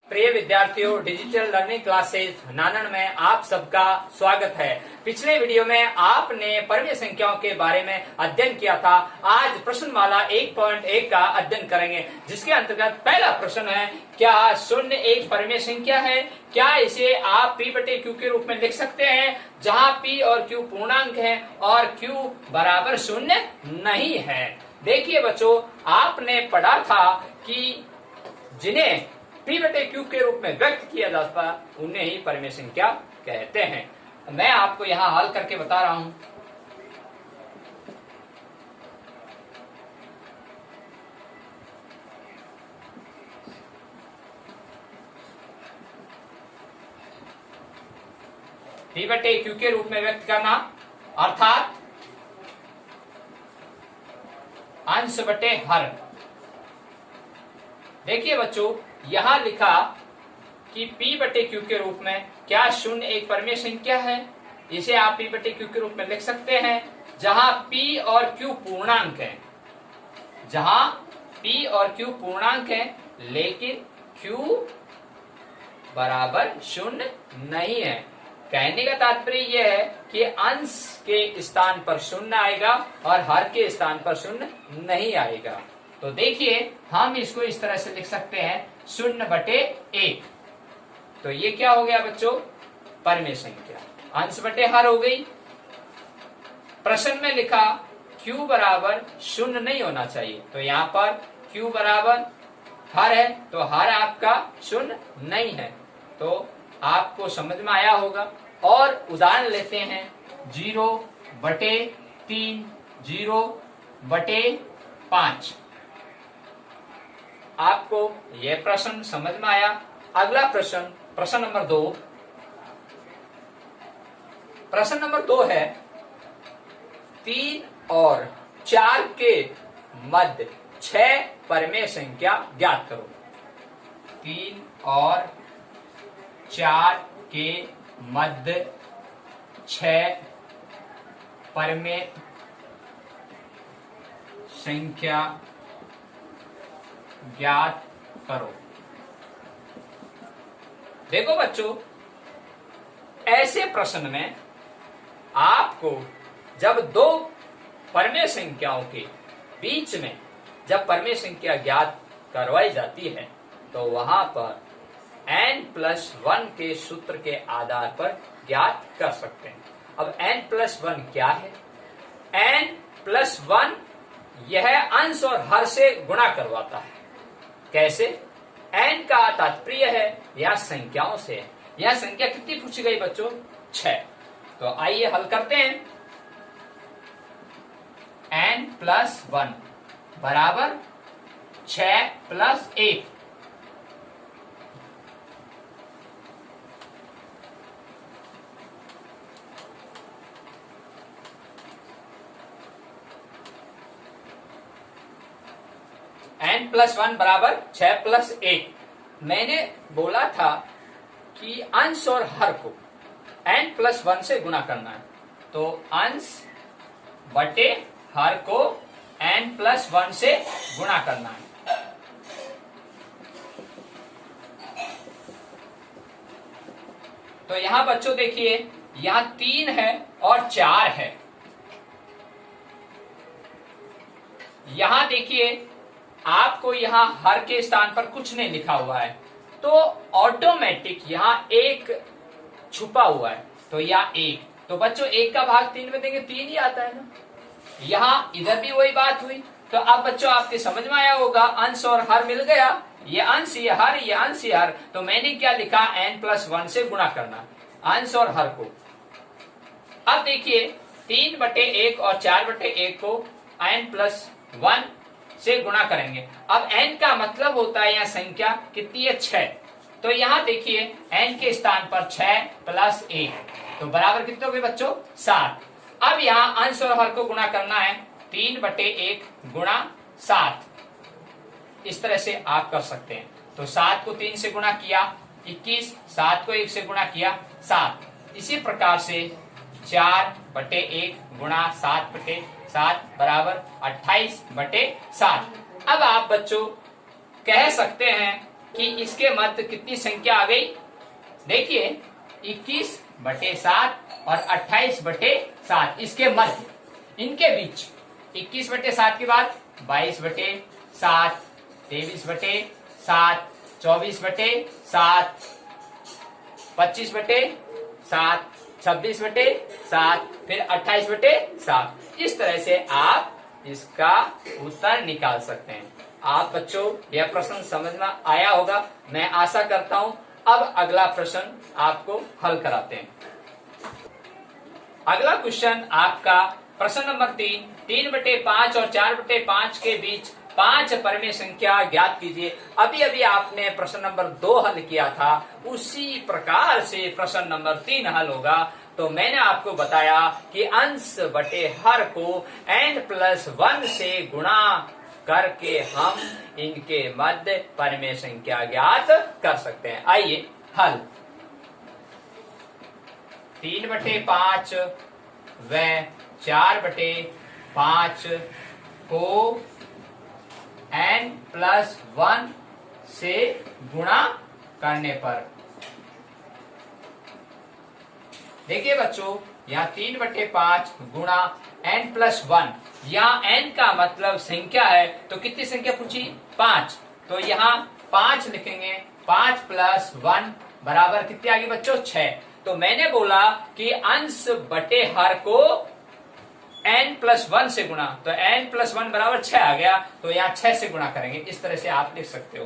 प्रिय विद्यार्थियों, digital learning classes नानन में आप सबका स्वागत है। पिछले वीडियो में आपने परमीय संख्याओं के बारे में अध्ययन किया था। आज प्रश्नमाला 1.1 का अध्ययन करेंगे, जिसके अंतर्गत पहला प्रश्न है, क्या शून्य एक परमीय संख्या है? क्या इसे आप p बटे q के रूप में लिख सकते हैं, जहां p और q पूर्णांक है और q बराबर शून्य नहीं है? देखिए बच्चों, आपने पढ़ा था कि जिन्हें p बटे q के रूप में व्यक्त किया जाता उन्हें ही परमीय संख्या कहते हैं। मैं आपको यहां हल करके बता रहा हूं। p बटे q के रूप में व्यक्त करना अर्थात अंश बटे हर। देखिए बच्चों, यहां लिखा कि p बटे q के रूप में क्या शून्य एक परमीय संख्या है? इसे आप p बटे q के रूप में लिख सकते हैं, जहां p और q पूर्णांक है। जहां p और q पूर्णांक है, लेकिन q बराबर शून्य नहीं है। कहने का तात्पर्य यह है कि अंश के स्थान पर शून्य आएगा और हर के स्थान पर शून्य नहीं आएगा। तो देखिए, हम इसको इस तरह से लिख सकते हैं, 0/1। तो ये क्या हो गया बच्चों? परमीय संख्या। अंश बटे हर हो गई। प्रश्न में लिखा q बराबर शून्य नहीं होना चाहिए, तो यहाँ पर q बराबर हर है, तो हर आपका शून्य नहीं है। तो आपको समझ में आया होगा। और उदाहरण लेते हैं, 0/3, 0/5। आपको यह प्रश्न समझ में आया। अगला प्रश्न, प्रश्न नंबर 2। प्रश्न नंबर 2 है, 3 और 4 के मध्य 6 परमीय संख्या ज्ञात करो। 3 और 4 के मध्य 6 परमीय संख्या ज्ञात करो। देखो बच्चों, ऐसे प्रश्न में आपको जब दो परमीय संख्याओं के बीच में जब परमीय संख्या ज्ञात करवाई जाती है, तो वहां पर n+1 के सूत्र के आधार पर ज्ञात कर सकते हैं। अब n+1 क्या है? n+1 यह अंश और हर से गुणा करवाता है। कैसे? n का तात्पर्य है यह संख्याओं से है। यह संख्या कितनी पूछी गई बच्चों? 6। तो आइए हल करते हैं। n+1 बराबर 6 + 1। n+1 बराबर 6 + 1। मैंने बोला था कि अंश और हर को n+1 से गुणा करना है, तो अंश बटे हर को n+1 से गुणा करना है। तो यहां बच्चों देखिए, यहां 3 है और 4 है। यहां देखिए, आपको यहां हर के स्थान पर कुछ नहीं लिखा हुआ है, तो ऑटोमेटिक यहां 1 छुपा हुआ है, तो यह 1। तो बच्चों 1 का भाग 3 में देंगे, 3 ही आता है ना। यहां इधर भी वही बात हुई। तो अब बच्चों आपके समझ में आया होगा, अंश और हर मिल गया। ये अंश ये हर, ये अंश ये हर। तो मैंने क्या लिखा? n+1 से गुणा करना अंश और हर को। अब देखिए, 3/1 और 4/1 को n+1 से गुणा करेंगे। अब n का मतलब होता है यह संख्या कितनी है? 6। तो यहां देखिए, n के स्थान पर 6 + 1, तो बराबर कितने हो गए बच्चों? 7। अब यहां अंश और हर को गुणा करना है, 3/1 गुणा 7। इस तरह से आप कर सकते हैं। तो 7 को 3 से गुणा किया 21, 7 को 1 से गुणा किया 7। इसी प्रकार से 4/1 गुणा 7/7 बराबर 28/7। अब आप बच्चों कह सकते हैं कि इसके मध्य कितनी संख्या आ गई। देखिए 21/7 और 28/7 इसके मध्य, इनके बीच 21/7 के बाद 22/7, 23/7, 24/7, 25/7, 26/7, फिर 28/7। इस तरह से आप इसका उत्तर निकाल सकते हैं। आप बच्चों यह प्रश्न समझ में आया होगा, मैं आशा करता हूं। अब अगला प्रश्न आपको हल कराते हैं। अगला क्वेश्चन आपका प्रश्न नंबर 3/5 और 4/5 के बीच 5 परिमेय संख्या ज्ञात कीजिए। अभी अभी आपने प्रश्न नंबर 2 हल किया था, उसी प्रकार से प्रश्न नंबर 3 हल होगा। तो मैंने आपको बताया कि अंश बटे हर को n+1 से गुणा करके हम इनके मध्य परिमेय संख्या ज्ञात कर सकते हैं। आइए हल। 3/5 व 4/5 को n+1 से गुणा करने पर, देखिए बच्चों यहाँ 3/5 गुणा n+1, यहाँ n का मतलब संख्या है, तो कितनी संख्या पूछी 5, तो यहाँ 5 लिखेंगे। 5 + 1 बराबर कितनी आ गई बच्चों 6। तो मैंने बोला कि अंश बटे हर को n+1 से गुणा, तो n+1 बराबर 6 आ गया, तो यहाँ 6 से गुणा करेंगे। इस तरह से आप लिख सकते हो,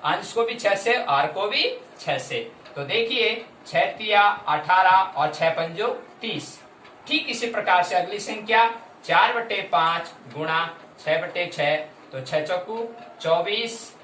अंश को भी 6 से और को भी 6 से। तो देखिए 6 तिया 18 और 6 पंजो 30। ठीक इसी प्रकार से अगली संख्या 4/5 गुणा 6/6, तो 6 चौकू 24,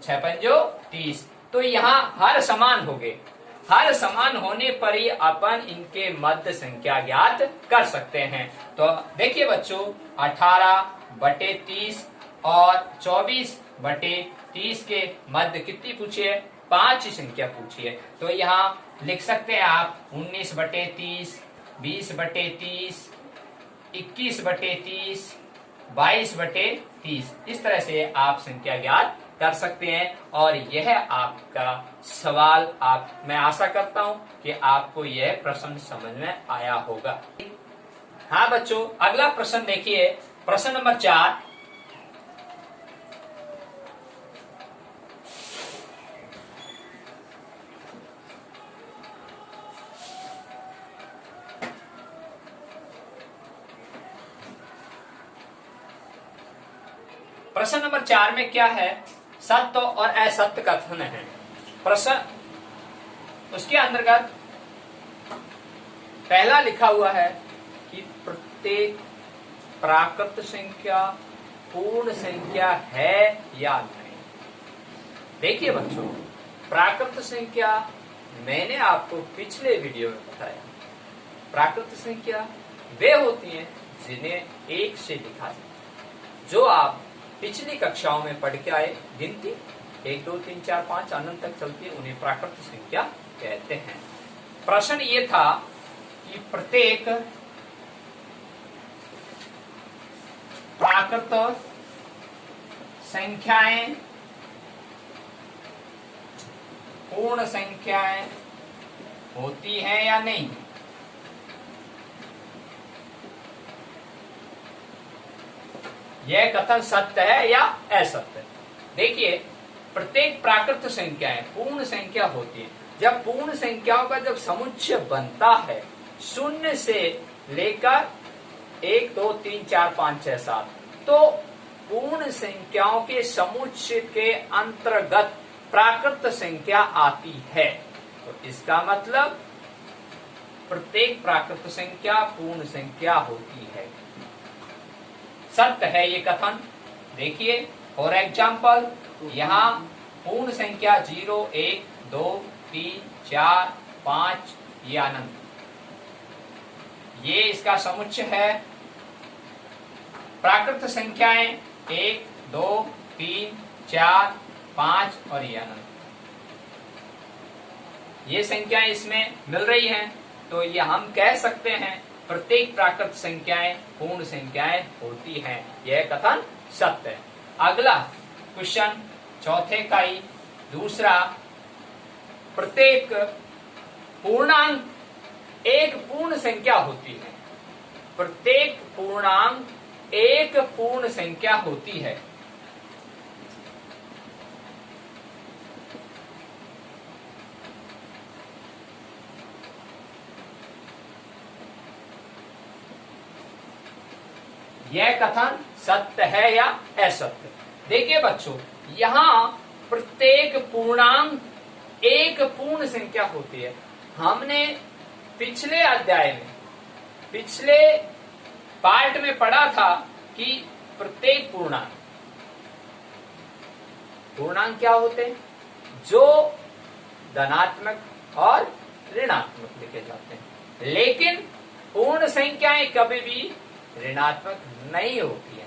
6 पंजो 30। तो यहाँ हर समान हो गए। हर समान होने पर ही अपन इनके मध्य संख्या ज्ञात कर सकते हैं। तो देखिए बच्चों 18/30 और 24/30 के मध्य कितनी पूछी है, 5 ही संख्या पूछी है। तो यहाँ लिख सकते हैं आप 19/30, 20/30, 21/30, 22/30। इस तरह से आप संख्या ज्ञात कर सकते हैं। और यह आपका सवाल मैं आशा करता हूं कि आपको यह प्रश्न समझ में आया होगा। हाँ बच्चों, अगला प्रश्न देखिए, प्रश्न नंबर 4। प्रश्न नंबर 4 में क्या है, सत्य और असत्य कथन है। प्रश्न उसके अंतर्गत पहला लिखा हुआ है कि प्रत्येक प्राकृत संख्या पूर्ण संख्या है या नहीं। देखिए बच्चों, प्राकृत संख्या मैंने आपको पिछले वीडियो में बताया, प्राकृत संख्या वे होती हैं जिन्हें 1 से लिखा जाए, जो आप पिछली कक्षाओं में पढ़ के आए। गिनती 1 2 3 4 5 अनंत तक चलती है, उन्हें प्राकृत संख्या कहते हैं। प्रश्न ये था कि प्रत्येक प्राकृत संख्याएं पूर्ण संख्याएं होती हैं या नहीं। यह कथन सत्य है या असत्य। देखिए प्रत्येक प्राकृत संख्याएं पूर्ण संख्या होती है। जब पूर्ण संख्याओं का जब समुच्चय बनता है 0 से लेकर 1 2 3 4 5 6 7, तो पूर्ण संख्याओं के समुच्चय के अंतर्गत प्राकृत संख्या आती है। तो इसका मतलब प्रत्येक प्राकृत संख्या पूर्ण संख्या होती है। सत्य है ये कथन। देखिए फॉर एग्जाम्पल, यहाँ पूर्ण संख्या 0 1 2 3 4 5 ये अनंत, ये इसका समुच्चय है। प्राकृत संख्याएं 1 2 3 4 5 और ये अनंत, ये संख्याएं इसमें मिल रही हैं। तो ये हम कह सकते हैं प्रत्येक प्राकृत संख्याएं पूर्ण संख्याएं होती हैं। यह कथन सत्य है। अगला क्वेश्चन चौथे का ही दूसरा, प्रत्येक पूर्णांक एक पूर्ण संख्या होती है। प्रत्येक पूर्णांक एक पूर्ण संख्या होती है। यह कथन सत्य है या असत्य? देखिए बच्चों, यहां प्रत्येक पूर्णांक एक पूर्ण संख्या होती है। हमने पिछले अध्याय में, पिछले पार्ट में पढ़ा था कि प्रत्येक पूर्णांक क्या होते हैं? जो धनात्मक और ऋणात्मक लिखे जाते हैं। लेकिन पूर्ण संख्याएं कभी भी ऋणात्मक नहीं होती है।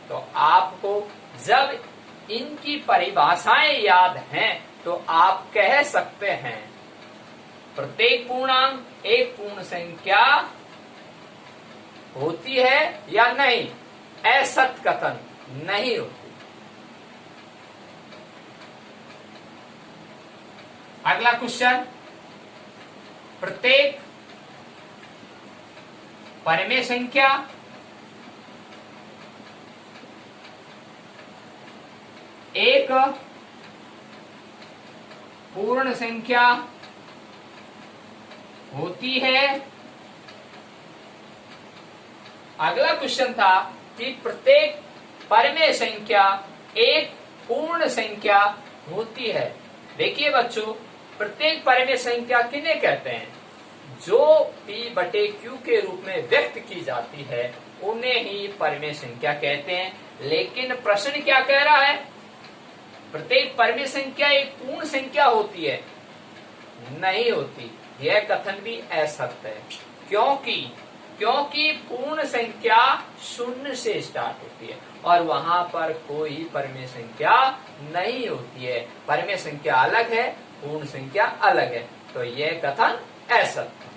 तो आपको जब इनकी परिभाषाएं याद हैं तो आप कह सकते हैं प्रत्येक पूर्णांक एक पूर्ण संख्या होती है या नहीं। असत्य कथन नहीं होती। अगला क्वेश्चन, प्रत्येक परिमेय संख्या एक पूर्ण संख्या होती है। अगला क्वेश्चन था कि प्रत्येक परिमेय संख्या एक पूर्ण संख्या होती है। देखिए बच्चों, प्रत्येक परिमेय संख्या किन्हें कहते हैं? जो P/Q के रूप में व्यक्त की जाती है उन्हें ही परिमेय संख्या कहते हैं। लेकिन प्रश्न क्या कह रहा है? प्रत्येक परिमेय संख्या एक पूर्ण संख्या होती है? नहीं होती। यह कथन भी असत्य है। क्योंकि पूर्ण संख्या शून्य से स्टार्ट होती है और वहां पर कोई परिमेय संख्या नहीं होती है। परिमेय संख्या अलग है, पूर्ण संख्या अलग है। तो यह कथन असत्य।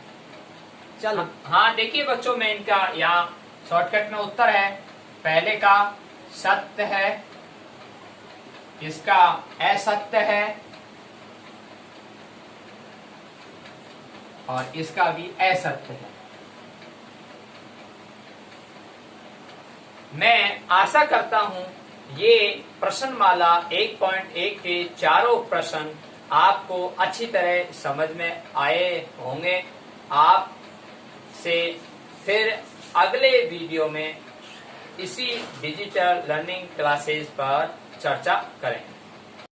चलो हाँ, देखिए बच्चों, मैं इनका यहाँ शॉर्टकट में उत्तर है। पहले का सत्य है, इसका असत्य है और इसका भी असत्य है। मैं आशा करता हूं ये प्रश्नमाला 1.1 के चारों प्रश्न आपको अच्छी तरह समझ में आए होंगे। आप से फिर अगले वीडियो में इसी डिजिटल लर्निंग क्लासेस पर चर्चा करें।